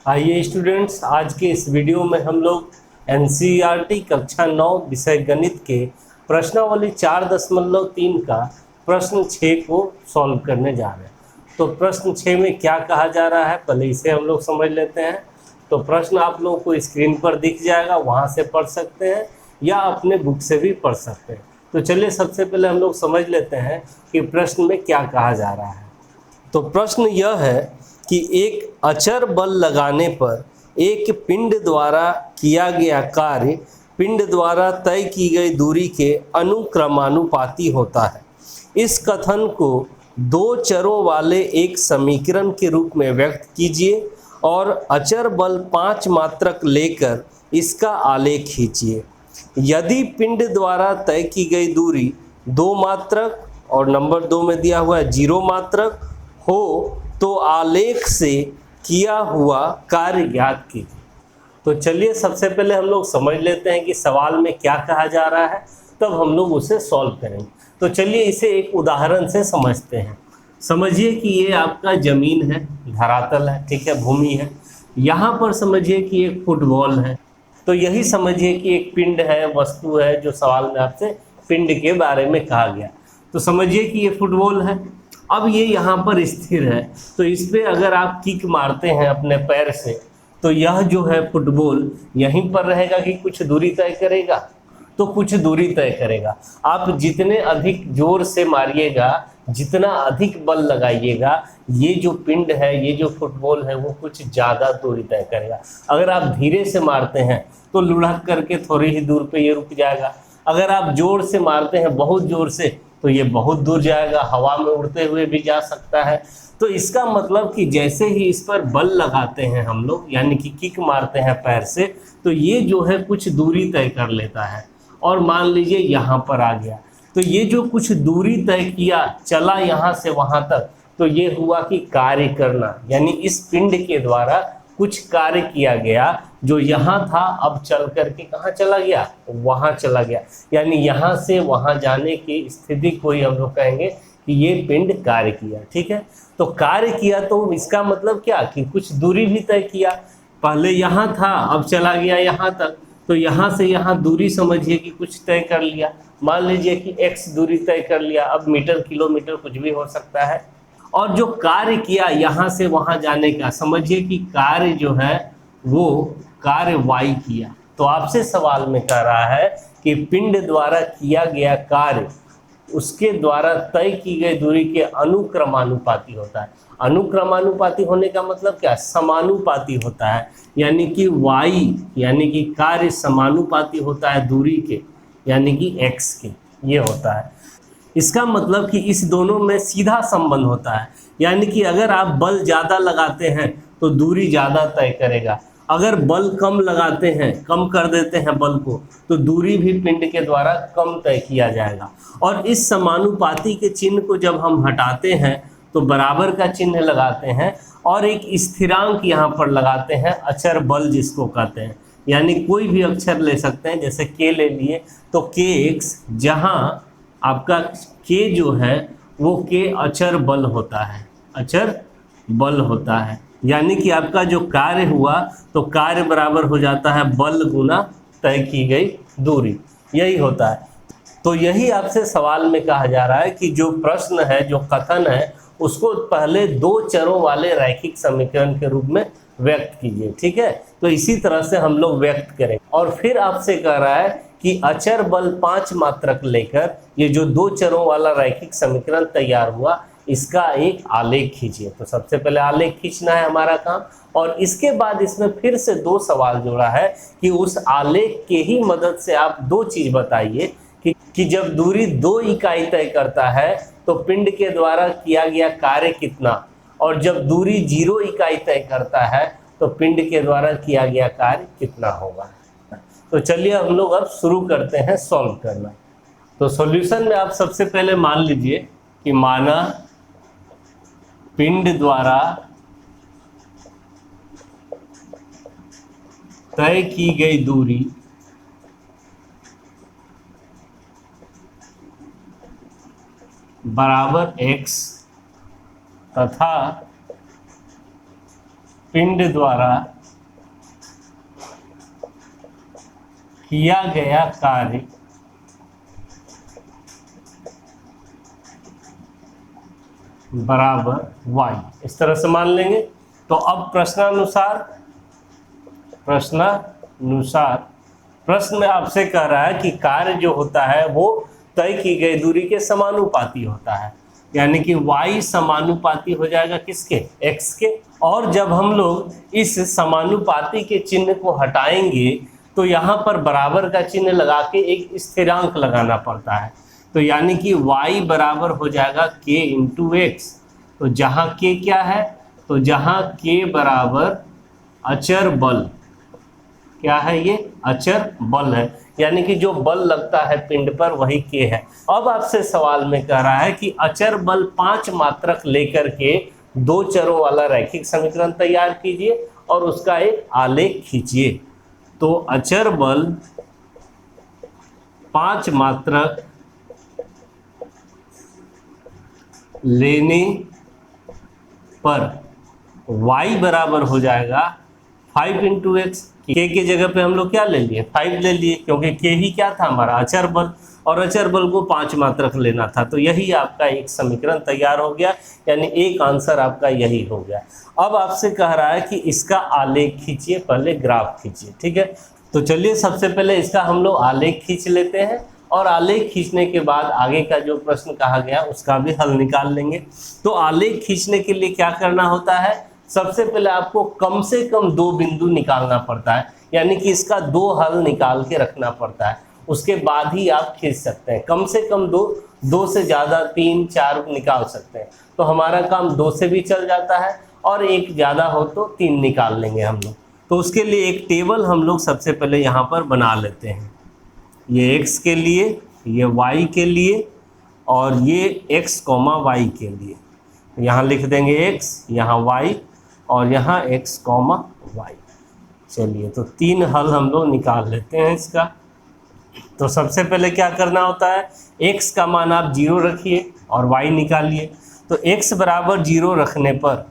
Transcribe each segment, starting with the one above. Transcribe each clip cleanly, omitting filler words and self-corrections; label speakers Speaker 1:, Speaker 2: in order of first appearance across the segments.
Speaker 1: आइए स्टूडेंट्स, आज के इस वीडियो में हम लोग एनसीईआरटी कक्षा 9 विषय गणित के प्रश्नावली 4.3 का प्रश्न 6 को सॉल्व करने जा रहे हैं। तो प्रश्न 6 में क्या कहा जा रहा है, पहले इसे हम लोग समझ लेते हैं। तो प्रश्न आप लोगों को स्क्रीन पर दिख जाएगा, वहाँ से पढ़ सकते हैं या अपने बुक से भी पढ़ सकते हैं। तो चलिए सबसे पहले हम लोग समझ लेते हैं कि प्रश्न में क्या कहा जा रहा है। तो प्रश्न यह है कि एक अचर बल लगाने पर एक पिंड द्वारा किया गया कार्य पिंड द्वारा तय की गई दूरी के अनुक्रमानुपाती होता है। इस कथन को दो चरों वाले एक समीकरण के रूप में व्यक्त कीजिए और अचर बल 5 मात्रक लेकर इसका आलेख खींचिए। यदि पिंड द्वारा तय की गई दूरी 2 मात्रक और नंबर 2 में दिया हुआ है 0 मात्रक हो तो आलेख से किया हुआ कार्य ज्ञात कीजिए। तो चलिए सबसे पहले हम लोग समझ लेते हैं कि सवाल में क्या कहा जा रहा है, तब हम लोग उसे सॉल्व करेंगे। तो चलिए इसे एक उदाहरण से समझते हैं। समझिए कि ये आपका ज़मीन है, धरातल है, ठीक है, भूमि है। यहाँ पर समझिए कि एक फुटबॉल है। तो यही समझिए कि एक पिंड है, वस्तु है, जो सवाल में आपसे पिंड के बारे में कहा गया। तो समझिए कि ये फुटबॉल है। अब ये यहाँ पर स्थिर है, तो इस पर अगर आप किक मारते हैं अपने पैर से तो यह जो है फुटबॉल यहीं पर रहेगा कि कुछ दूरी तय करेगा? तो कुछ दूरी तय करेगा। आप जितने अधिक जोर से मारिएगा, जितना अधिक बल लगाइएगा, ये जो पिंड है, ये जो फुटबॉल है, वो कुछ ज़्यादा दूरी तय करेगा। अगर आप धीरे से मारते हैं तो लुढ़क करके थोड़ी ही दूर पे ये रुक जाएगा। अगर आप जोर से मारते हैं, बहुत जोर से, तो ये बहुत दूर जाएगा, हवा में उड़ते हुए भी जा सकता है। तो इसका मतलब कि जैसे ही इस पर बल लगाते हैं हम लोग, यानी कि किक मारते हैं पैर से, तो ये जो है कुछ दूरी तय कर लेता है। और मान लीजिए यहाँ पर आ गया, तो ये जो कुछ दूरी तय किया, चला यहाँ से वहाँ तक, तो ये हुआ कि कार्य करना, यानी इस पिंड के द्वारा कुछ कार्य किया गया जो यहाँ था, अब चल करके कहाँ चला गया? वहाँ चला गया। यानी यहाँ से वहाँ जाने की स्थिति को ही हम लोग कहेंगे कि ये पिंड कार्य किया। ठीक है, तो कार्य किया तो इसका मतलब क्या कि कुछ दूरी भी तय किया। पहले यहाँ था, अब चला गया यहाँ तक, तो यहाँ से यहाँ दूरी समझिए कि कुछ तय कर लिया। मान लीजिए कि x दूरी तय कर लिया, अब मीटर किलोमीटर कुछ भी हो सकता है। और जो कार्य किया यहाँ से वहाँ जाने का, समझिए कि कार्य जो है वो कार्य y किया। तो आपसे सवाल में कह रहा है कि पिंड द्वारा किया गया कार्य उसके द्वारा तय की गई दूरी के अनुक्रमानुपाती होता है। अनुक्रमानुपाती होने का मतलब क्या? समानुपाती होता है, यानी कि y यानी कि कार्य समानुपाती होता है दूरी के, यानी कि x के, ये होता है। इसका मतलब कि इस दोनों में सीधा संबंध होता है, यानी कि अगर आप बल ज़्यादा लगाते हैं तो दूरी ज़्यादा तय करेगा, अगर बल कम लगाते हैं, कम कर देते हैं बल को, तो दूरी भी पिंड के द्वारा कम तय किया जाएगा। और इस समानुपाती के चिन्ह को जब हम हटाते हैं तो बराबर का चिन्ह लगाते हैं और एक स्थिरांक यहाँ पर लगाते हैं, अचर बल जिसको कहते हैं। यानी कोई भी अक्षर ले सकते हैं, जैसे के ले लिए तो kx, जहाँ आपका के जो है वो के अचर बल होता है, अचर बल होता है। यानी कि आपका जो कार्य हुआ तो कार्य बराबर हो जाता है बल गुना तय की गई दूरी, यही होता है। तो यही आपसे सवाल में कहा जा रहा है कि जो प्रश्न है, जो कथन है, उसको पहले दो चरों वाले रैखिक समीकरण के रूप में व्यक्त कीजिए। ठीक है, तो इसी तरह से हम लोग व्यक्त करें। और फिर आपसे कह रहा है कि अचर बल 5 मात्रक लेकर ये जो दो चरों वाला रैखिक समीकरण तैयार हुआ, इसका एक आलेख खींचिए। तो सबसे पहले आलेख खींचना है हमारा काम, और इसके बाद इसमें फिर से दो सवाल जोड़ा है कि उस आलेख के ही मदद से आप दो चीज़ बताइए कि जब दूरी 2 इकाई तय करता है तो पिंड के द्वारा किया गया कार्य कितना, और जब दूरी 0 इकाई तय करता है तो पिंड के द्वारा किया गया कार्य कितना होगा। तो चलिए हम लोग अब शुरू करते हैं सॉल्व करना। तो सॉल्यूशन में आप सबसे पहले मान लीजिए कि माना पिंड द्वारा तय की गई दूरी बराबर x तथा पिंड द्वारा किया गया कार्य बराबर y, इस तरह से मान लेंगे। तो अब प्रश्न में आपसे कह रहा है कि कार्य जो होता है वो तय की गई दूरी के समानुपाती होता है, यानी कि y समानुपाती हो जाएगा किसके, x के। और जब हम लोग इस समानुपाती के चिन्ह को हटाएंगे तो यहाँ पर बराबर का चिन्ह लगा के एक स्थिरांक लगाना पड़ता है, तो यानी कि y बराबर हो जाएगा k इंटू एक्स। तो जहाँ k क्या है, तो जहाँ k बराबर अचर बल, क्या है ये, अचर बल है, यानी कि जो बल लगता है पिंड पर वही k है। अब आपसे सवाल में कह रहा है कि अचर बल 5 मात्रक लेकर के 2 चरों वाला रैखिक समीकरण तैयार कीजिए और उसका एक आलेख खींचिए। तो अचर बल 5 मात्रक लेने पर y बराबर हो जाएगा 5 इंटू एक्स। के जगह पे हम लोग क्या ले लिए, 5 ले लिए, क्योंकि के ही क्या था हमारा, अचर बल, और अचर बल को 5 मात्रक लेना था। तो यही आपका एक समीकरण तैयार हो गया, यानी एक आंसर आपका यही हो गया। अब आपसे कह रहा है कि इसका आलेख खींचिए, पहले ग्राफ खींचिए, ठीक है। तो चलिए सबसे पहले इसका हम लोग आलेख खींच लेते हैं, और आलेख खींचने के बाद आगे का जो प्रश्न कहा गया उसका भी हल निकाल लेंगे। तो आलेख खींचने के लिए क्या करना होता है, सबसे पहले आपको कम से कम 2 बिंदु निकालना पड़ता है, यानी कि इसका 2 हल निकाल के रखना पड़ता है, उसके बाद ही आप खींच सकते हैं। कम से कम 2 से ज़्यादा 3 4 निकाल सकते हैं। तो हमारा काम 2 से भी चल जाता है, और एक ज़्यादा हो तो 3 निकाल लेंगे हम लोग। तो उसके लिए एक टेबल हम लोग सबसे पहले यहाँ पर बना लेते हैं, ये x के लिए, ये y के लिए, और ये x, y के लिए। यहाँ लिख देंगे x, यहाँ y, और यहाँ x, y। चलिए तो 3 हल हम लोग निकाल लेते हैं इसका। तो सबसे पहले क्या करना होता है, x का मान आप 0 रखिए और y निकालिए। तो x बराबर 0 रखने पर,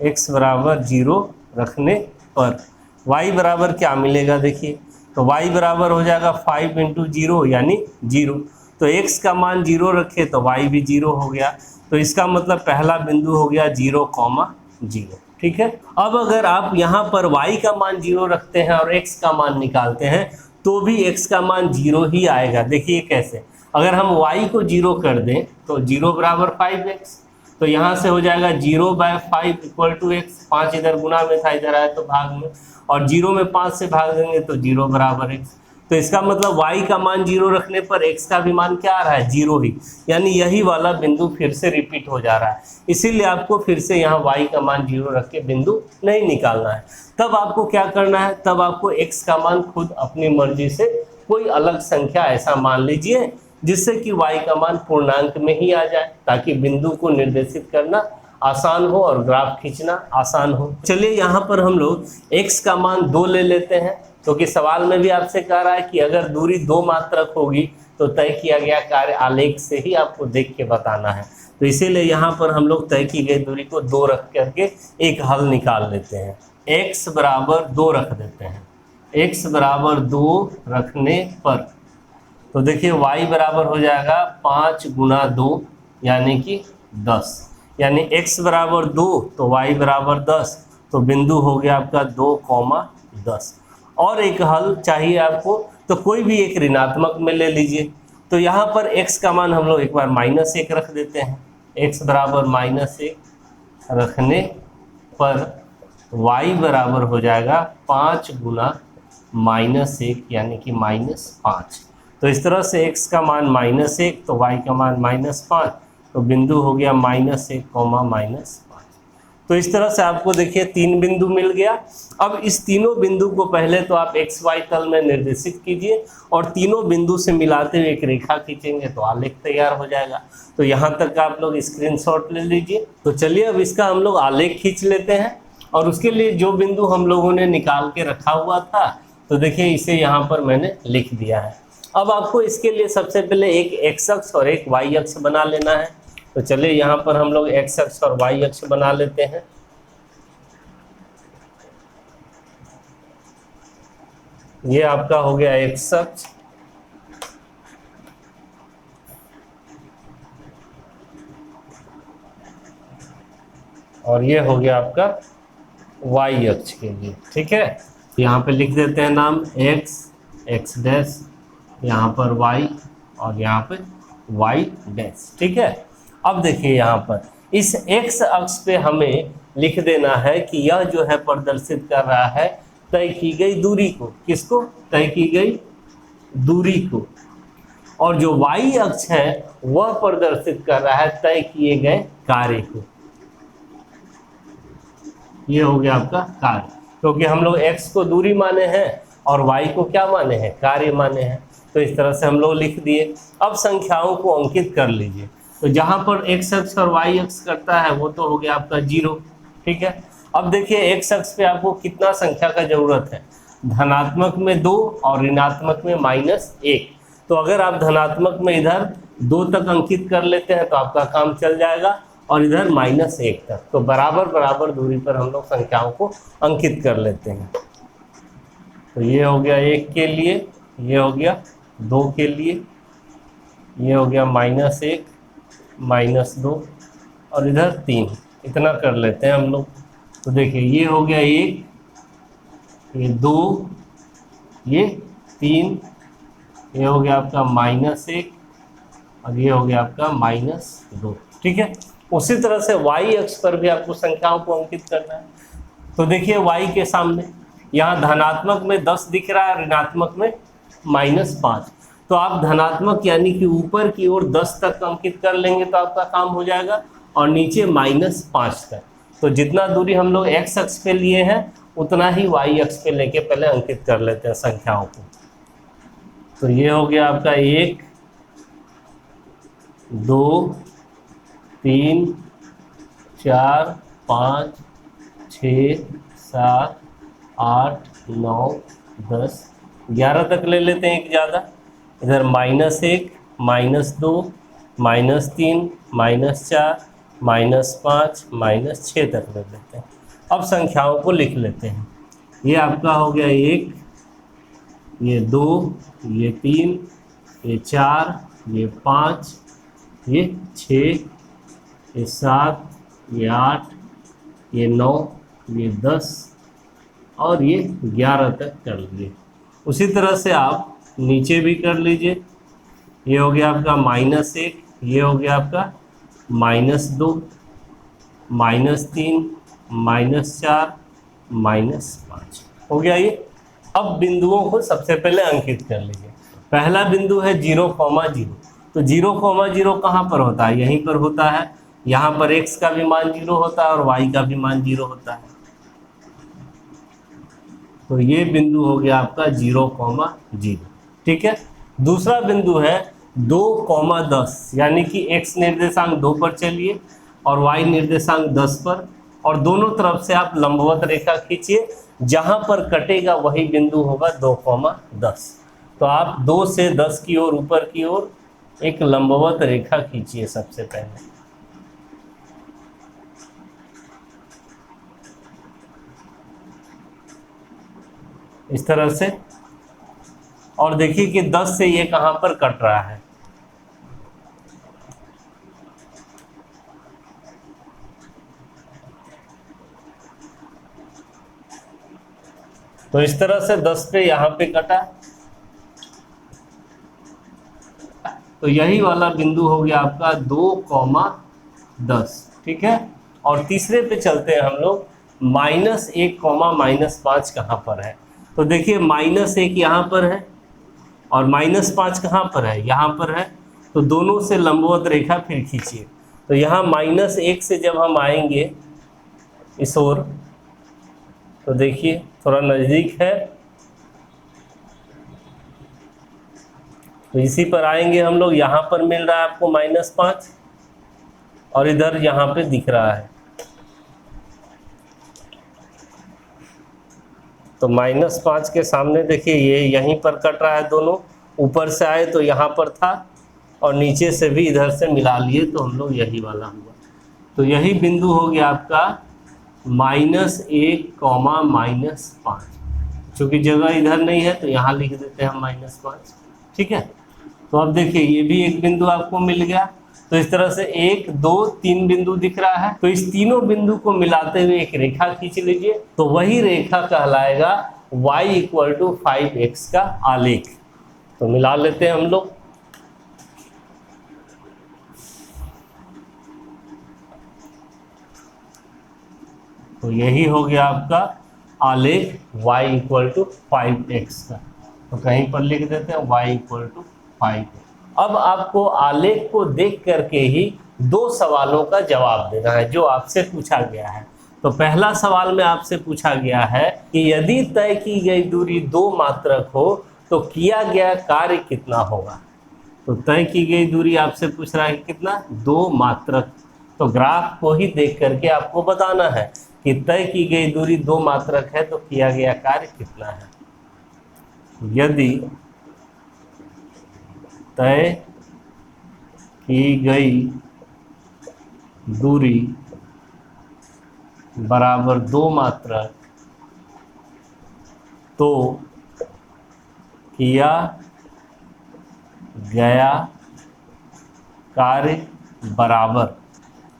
Speaker 1: x बराबर 0 रखने पर y बराबर क्या मिलेगा, देखिए। तो y बराबर हो जाएगा 5 इंटू 0 यानी 0। तो x का मान 0 रखे तो y भी 0 हो गया। तो इसका मतलब पहला बिंदु हो गया 0, 0, ठीक है। अब अगर आप यहाँ पर y का मान 0 रखते हैं और x का मान निकालते हैं तो भी x का मान 0 ही आएगा। देखिए कैसे, अगर हम y को 0 कर दें तो 0 बराबर 5x, तो यहाँ से हो जाएगा 0/5 इक्वल टू x। 5 इधर गुना में था, इधर आया तो भाग में, और 0 में 5 से भाग देंगे तो 0 बराबर x। तो इसका मतलब y का मान 0 रखने पर x का भी मान क्या आ रहा है, 0 ही, यानी यही वाला बिंदु फिर से रिपीट हो जा रहा है। इसीलिए आपको फिर से यहाँ y का मान 0 रख के बिंदु नहीं निकालना है। तब आपको क्या करना है, तब आपको x का मान खुद अपनी मर्जी से कोई अलग संख्या ऐसा मान लीजिए जिससे कि y का मान पूर्णांक में ही आ जाए, ताकि बिंदु को निर्देशित करना आसान हो और ग्राफ खींचना आसान हो। चलिए यहाँ पर हम लोग x का मान 2 ले लेते हैं, क्योंकि सवाल में भी आपसे कह रहा है कि अगर दूरी 2 मात्रक होगी तो तय किया गया कार्य आलेख से ही आपको देख के बताना है। तो इसीलिए यहाँ पर हम लोग तय की गई दूरी को 2 रख करके एक हल निकाल लेते हैं। x बराबर 2 रख देते हैं, x बराबर 2 रखने पर तो देखिए y बराबर हो जाएगा 5 गुना 2 यानी कि 10, यानी x बराबर 2 तो y बराबर 10, तो बिंदु हो गया आपका 2, 10। और एक हल चाहिए आपको, तो कोई भी एक ऋणात्मक में ले लीजिए। तो यहाँ पर x का मान हम लोग एक बार -1 रख देते हैं, x बराबर -1 रखने पर y बराबर हो जाएगा 5 गुना -1 यानी कि -5। तो इस तरह से x का मान -1 तो y का मान -5, तो बिंदु हो गया -1, -5। तो इस तरह से आपको देखिए 3 बिंदु मिल गया। अब इस तीनों बिंदु को पहले तो आप xy तल में निर्देशित कीजिए और तीनों बिंदु से मिलाते हुए एक रेखा खींचेंगे तो आलेख तैयार हो जाएगा। तो यहाँ तक आप लोग स्क्रीनशॉट ले लीजिए। तो चलिए अब इसका हम लोग आलेख खींच लेते हैं, और उसके लिए जो बिंदु हम लोगों ने निकाल के रखा हुआ था तो देखिए इसे यहाँ पर मैंने लिख दिया है। अब आपको इसके लिए सबसे पहले एक x अक्ष और एक y अक्ष बना लेना है। तो चलिए यहाँ पर हम लोग x अक्ष और y अक्ष बना लेते हैं। ये आपका हो गया एक्स अक्ष, और ये हो गया आपका वाई अक्ष के लिए। ठीक है, यहाँ पे लिख देते हैं नाम एक्स, एक्स डैश, यहाँ पर वाई और यहाँ पे वाई डैश। ठीक है, अब देखिए यहाँ पर इस एक्स अक्ष पे हमें लिख देना है कि यह जो है प्रदर्शित कर रहा है तय की गई दूरी को। किसको? तय की गई दूरी को। और जो वाई अक्ष है वह प्रदर्शित कर रहा है तय किए गए कार्य को। ये हो गया आपका कार्य, क्योंकि हम लोग x को दूरी माने हैं और y को क्या माने हैं? कार्य माने हैं। तो इस तरह से हम लोग लिख दिए। अब संख्याओं को अंकित कर लीजिए। तो जहां पर x अक्ष और y अक्ष करता है वो तो हो गया आपका 0। ठीक है, अब देखिए x अक्ष पे आपको कितना संख्या का जरूरत है? धनात्मक में 2 और ऋणात्मक में -1। तो अगर आप धनात्मक में इधर 2 तक अंकित कर लेते हैं तो आपका काम चल जाएगा, और इधर -1 तक। तो बराबर बराबर दूरी पर हम लोग संख्याओं को अंकित कर लेते हैं। तो ये हो गया 1 के लिए, ये हो गया 2 के लिए, ये हो गया -1 -2 और इधर 3। इतना कर लेते हैं हम लोग। तो देखिए ये हो गया 1, ये 2, ये 3, ये हो गया आपका -1 और ये हो गया आपका -2। ठीक है, उसी तरह से y अक्ष पर भी आपको संख्याओं को अंकित करना है। तो देखिए y के सामने यहाँ धनात्मक में 10 दिख रहा है, ऋणात्मक में -5। तो आप धनात्मक यानी कि ऊपर की ओर 10 तक अंकित कर लेंगे तो आपका काम हो जाएगा, और नीचे -5 तक। तो जितना दूरी हम लोग x अक्ष पे लिए हैं उतना ही y अक्ष पे लेके पहले अंकित कर लेते हैं संख्याओं को। तो ये हो गया आपका 1 2 3 4 5 6 7 8 9 10 11 तक ले लेते हैं, एक ज़्यादा। इधर -1 -2 -3 -4 -5 -6 तक ले लेते हैं। अब संख्याओं को लिख लेते हैं। ये आपका हो गया 1, ये 2, ये 3, ये 4, ये 5, ये 6, ये 7, ये 8, ये 9, ये 10 और ये 11 तक कर लीजिए। उसी तरह से आप नीचे भी कर लीजिए। ये हो गया आपका -1, ये हो गया आपका -2 -3 -4 -5 हो गया ये। अब बिंदुओं को सबसे पहले अंकित कर लीजिए। पहला बिंदु है 0,0। तो 0,0 कहाँ पर होता है? यहीं पर होता है। यहाँ पर x का भी मान 0 होता है और y का भी मान 0 होता है। तो ये बिंदु हो गया आपका 0,0। ठीक है, दूसरा बिंदु है 2,10, यानी कि x निर्देशांक 2 पर चलिए और y निर्देशांक 10 पर, और दोनों तरफ से आप लंबवत रेखा खींचिए। जहां पर कटेगा वही बिंदु होगा 2,10। तो आप 2 से 10 की ओर ऊपर की ओर एक लंबवत रेखा खींचिए सबसे पहले। इस तरह से, और देखिए कि 10 से ये कहां पर कट रहा है। तो इस तरह से 10 पे यहां पे कटा, तो यही वाला बिंदु हो गया आपका 2,10। ठीक है, और तीसरे पे चलते हैं हम लोग। -1, -5 कहाँ पर है? तो देखिए -1 यहाँ पर है और -5 कहाँ पर है? यहाँ पर है। तो दोनों से लंबवत रेखा फिर खींचिए। तो यहाँ -1 से जब हम आएंगे इस ओर, तो देखिए थोड़ा नज़दीक है, तो इसी पर आएंगे हम लोग। यहाँ पर मिल रहा है आपको -5 और इधर यहाँ पे दिख रहा है। तो -5 के सामने देखिए ये यहीं पर कट रहा है। दोनों ऊपर से आए तो यहाँ पर था और नीचे से भी इधर से मिला लिए तो हम लोग यही वाला हुआ। तो यही बिंदु हो गया आपका -1, -5। चूँकि जगह इधर नहीं है तो यहाँ लिख देते हैं हम -5। ठीक है, तो अब देखिए ये भी एक बिंदु आपको मिल गया। तो इस तरह से 1 2 3 बिंदु दिख रहा है। तो इस तीनों बिंदु को मिलाते हुए एक रेखा खींच लीजिए, तो वही रेखा कहलाएगा y = 5x का आलेख। तो मिला लेते हैं हम लोग। तो यही हो गया आपका आलेख y = 5x का। तो कहीं पर लिख देते हैं y = 5। अब आपको आलेख को देख करके ही 2 सवालों का जवाब देना है जो आपसे पूछा गया है। तो पहला सवाल में आपसे पूछा गया है कि यदि तय की गई दूरी 2 मात्रक हो तो किया गया कार्य कितना होगा। तो तय की गई दूरी आपसे पूछ रहा है कितना, 2 मात्रक। तो ग्राफ को ही देख करके आपको बताना है कि तय की गई दूरी 2 मात्रक है तो किया गया कार्य कितना है। यदि तय की गई दूरी बराबर 2 मात्रक तो किया गया कार्य बराबर।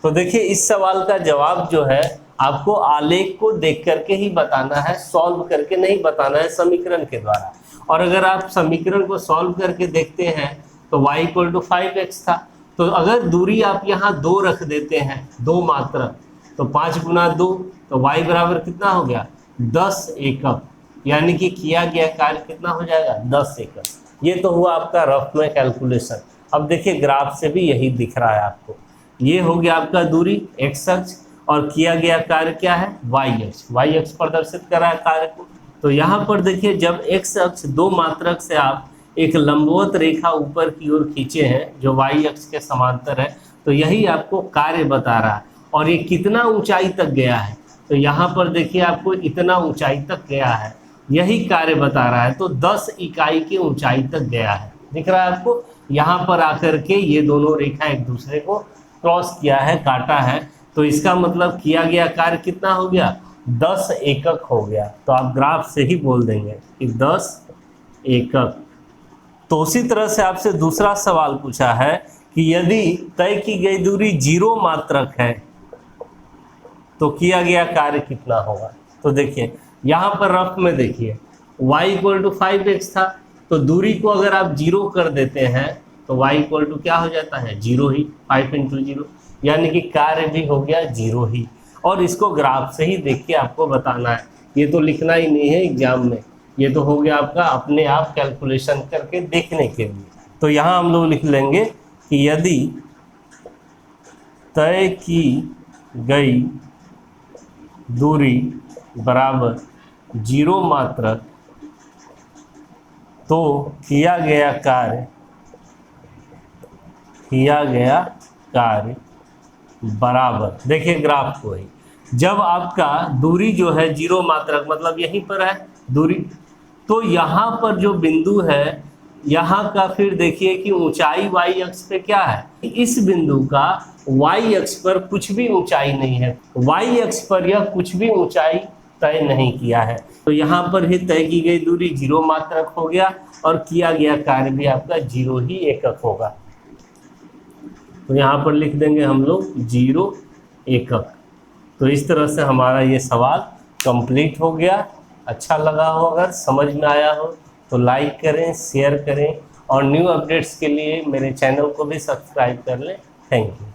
Speaker 1: तो देखिए इस सवाल का जवाब जो है आपको आलेख को देख करके ही बताना है, सॉल्व करके नहीं बताना है समीकरण के द्वारा। और अगर आप समीकरण को सॉल्व करके देखते हैं तो y = 5x था। तो अगर दूरी आप यहाँ 2 रख देते हैं, 2 मात्रक, तो 5 × 2 तो y बराबर कितना हो गया, 10 एकक। यानी कि किया गया कार्य कितना हो जाएगा, 10 एकक। ये तो हुआ आपका रफ में कैलकुलेशन। अब देखिए ग्राफ से भी यही दिख रहा है आपको। ये हो गया आपका दूरी x अक्ष और किया गया कार्य क्या है, y अक्ष प्रदर्शित कर रहा है कार्य को। तो यहाँ पर देखिए जब x अक्ष 2 मात्रक से आप एक लंबवत रेखा ऊपर की ओर खींचे हैं जो y अक्ष के समांतर है, तो यही आपको कार्य बता रहा है। और ये कितना ऊंचाई तक गया है, तो यहाँ पर देखिए आपको इतना ऊंचाई तक गया है, यही कार्य बता रहा है। तो 10 इकाई की ऊंचाई तक गया है, दिख रहा है आपको। यहाँ पर आकर के ये दोनों रेखा एक दूसरे को क्रॉस किया है, काटा है। तो इसका मतलब किया गया कार्य कितना हो गया, 10 एकक हो गया। तो आप ग्राफ से ही बोल देंगे कि 10 एकक। तो उसी तरह से आपसे दूसरा सवाल पूछा है कि यदि तय की गई दूरी 0 मात्रक है तो किया गया कार्य कितना होगा। तो देखिए यहाँ पर रफ में देखिए y = 5x था, तो दूरी को अगर आप 0 कर देते हैं तो y = क्या हो जाता है, 0 ही। 5 × 0 यानी कि कार्य भी हो गया 0 ही। और इसको ग्राफ से ही देख के आपको बताना है, ये तो लिखना ही नहीं है एग्जाम में, ये तो हो गया आपका अपने आप कैलकुलेशन करके देखने के लिए। तो यहाँ हम लोग लिख लेंगे कि यदि तय की गई दूरी बराबर 0 मात्रक तो किया गया कार्य बराबर। देखिए ग्राफ को ही, जब आपका दूरी जो है 0 मात्रक मतलब यहीं पर है दूरी, तो यहाँ पर जो बिंदु है यहाँ का फिर देखिए कि ऊंचाई y अक्ष पे क्या है, इस बिंदु का y अक्ष पर कुछ भी ऊंचाई नहीं है, y अक्ष पर यह कुछ भी ऊंचाई तय नहीं किया है। तो यहाँ पर ही तय की गई दूरी 0 मात्रक हो गया और किया गया कार्य भी आपका 0 ही एकक होगा। तो यहाँ पर लिख देंगे हम लोग 0 एकक। तो इस तरह से हमारा ये सवाल कंप्लीट हो गया। अच्छा लगा हो, अगर समझ में आया हो तो लाइक करें, शेयर करें और न्यू अपडेट्स के लिए मेरे चैनल को भी सब्सक्राइब कर लें। Thank you.